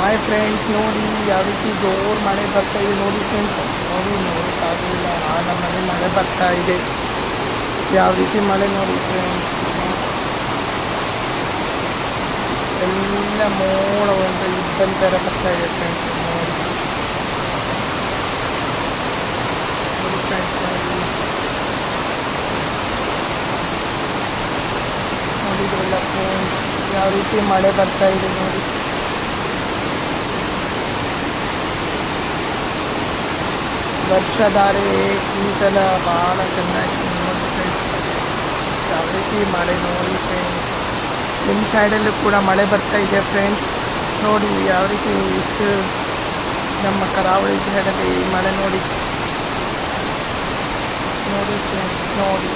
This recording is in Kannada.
ಹಾಯ್ ಫ್ರೆಂಡ್ಸ್, ನೋಡಿ ಯಾವ ರೀತಿ ಜೋರು ಮಳೆ ಬರ್ತಾ ಇದೆ ನೋಡಿ ಫ್ರೆಂಡ್ಸ್. ನೋಡಿ ನೋಡೋಕ್ಕಾಗಲಿಲ್ಲ, ನಮ್ಮ ಮನೆ ಮಳೆ ಬರ್ತಾ ಇದೆ. ಯಾವ ರೀತಿ ಮಳೆ ನೋಡಿ ಫ್ರೆಂಡ್ಸ್. ಎಲ್ಲ ಮೋಡ ಒಂದು ಇಬ್ಬನಿ ಥರ ಬರ್ತಾ ಇದೆ ಫ್ರೆಂಡ್ಸ್. ನೋಡಿ ನೋಡಿ ಫ್ರೆಂಡ್ಸ್, ನೋಡಿದ್ರಲ್ಲ ಫ್ರೆಂಡ್ಸ್, ಯಾವ ರೀತಿ ಮಳೆ ಬರ್ತಾ ಇದೆ ನೋಡಿ. ವರ್ಷಧಾರೆ ಈ ಸಲ ಭಾಳ ಚೆನ್ನಾಗಿ ನೋಡಿ ಫ್ರೆಂಡ್ಸ್. ಯಾವ ರೀತಿ ಮಳೆ ನೋಡಿ ಫ್ರೆಂಡ್ಸ್. ನಿಮ್ಮ ಸೈಡಲ್ಲೂ ಕೂಡ ಮಳೆ ಬರ್ತಾ ಇದೆ ಫ್ರೆಂಡ್ಸ್. ನೋಡಿ ಯಾವ ರೀತಿ ಇಷ್ಟು ನಮ್ಮ ಕರಾವಳಿ ಸೈಡಲ್ಲಿ ಮಳೆ ನೋಡಿ ನೋಡಿ ಫ್ರೆಂಡ್ಸ್. ನೋಡಿ